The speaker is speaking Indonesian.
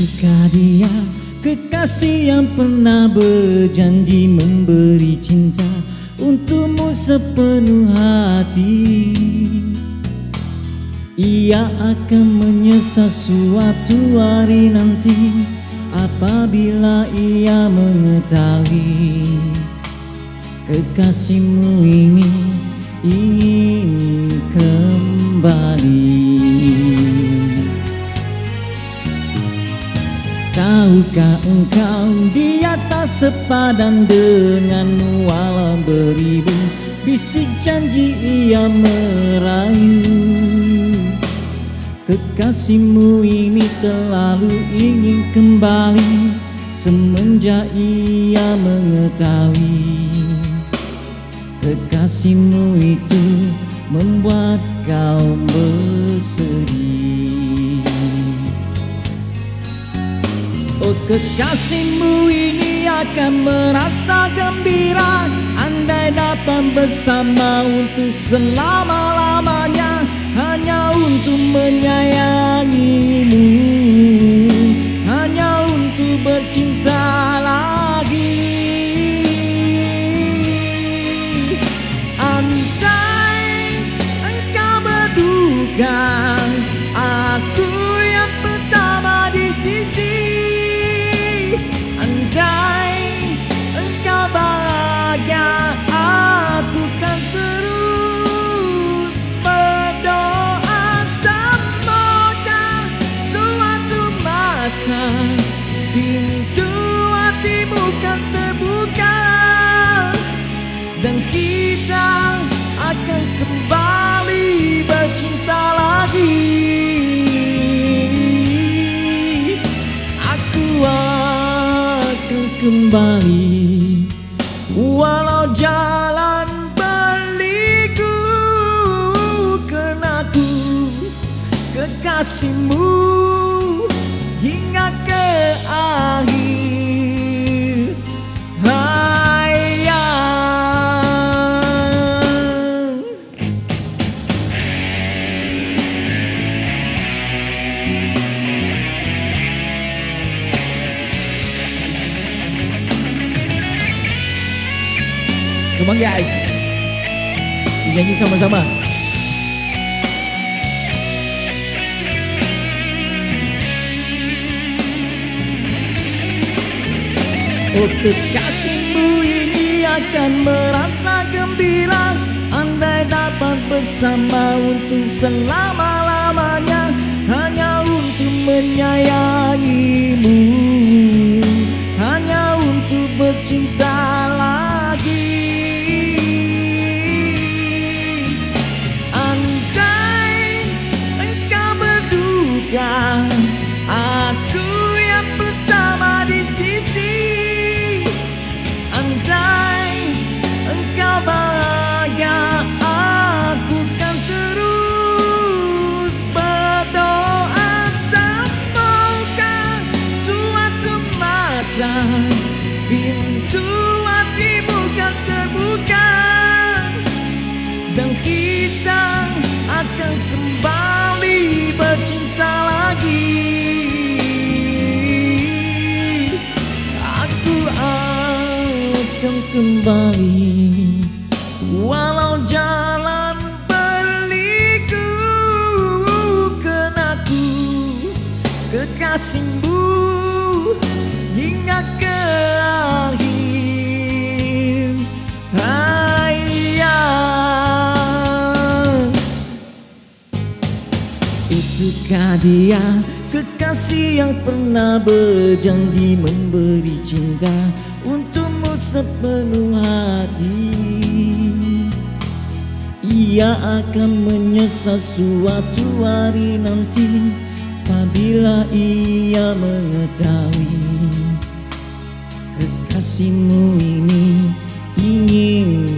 Itukah dia kekasih yang pernah berjanji memberi cinta untukmu sepenuh hati. Ia akan menyesal suatu hari nanti apabila ia mengetahui kekasihmu ini ingin kembali. Tahukah engkau dia tak sepadan denganmu, walau beribu bisik janji ia merayu. Kekasihmu ini terlalu ingin kembali semenjak ia mengetahui kekasihmu itu membuat kau bersedih. Oh, kekasihmu ini akan merasa gembira andai dapat bersama untuk selama-lamanya, hanya untuk menyayangimu, hanya untuk bercinta lagi. Andai engkau berduka, aku yang pertama di sisi. Andai engkau bahagia, aku kan terus berdoa. Semoga suatu masa pintu hatimu kan terbuka dan kita akan kembali bercinta lagi. Aku akan kembali walau jalan berliku, karena aku kekasihmu hingga ke akhir hayat. Come on guys, nyanyi sama-sama. Oh, kekasihmu ini akan merasa gembira andai dapat bersama untuk selama-lamanya, hanya untuk menyayangimu, hanya untuk bercinta lagi. Andai engkau berduka, aku yang pertama di sisi. Andai engkau bahagia, aku kan terus berdoa. Semoga suatu masa pintu hatimu kan terbuka dan kita akan kembali bercinta lagi. Aku akan kembali walau jalan berliku, karena aku kekasihmu hingga ke akhir hayat. Itukah dia kekasih yang pernah berjanji memberi cinta untukmu sepenuh hati. Ia akan menyesal suatu hari nanti apabila ia mengetahui kekasihmu ini ingin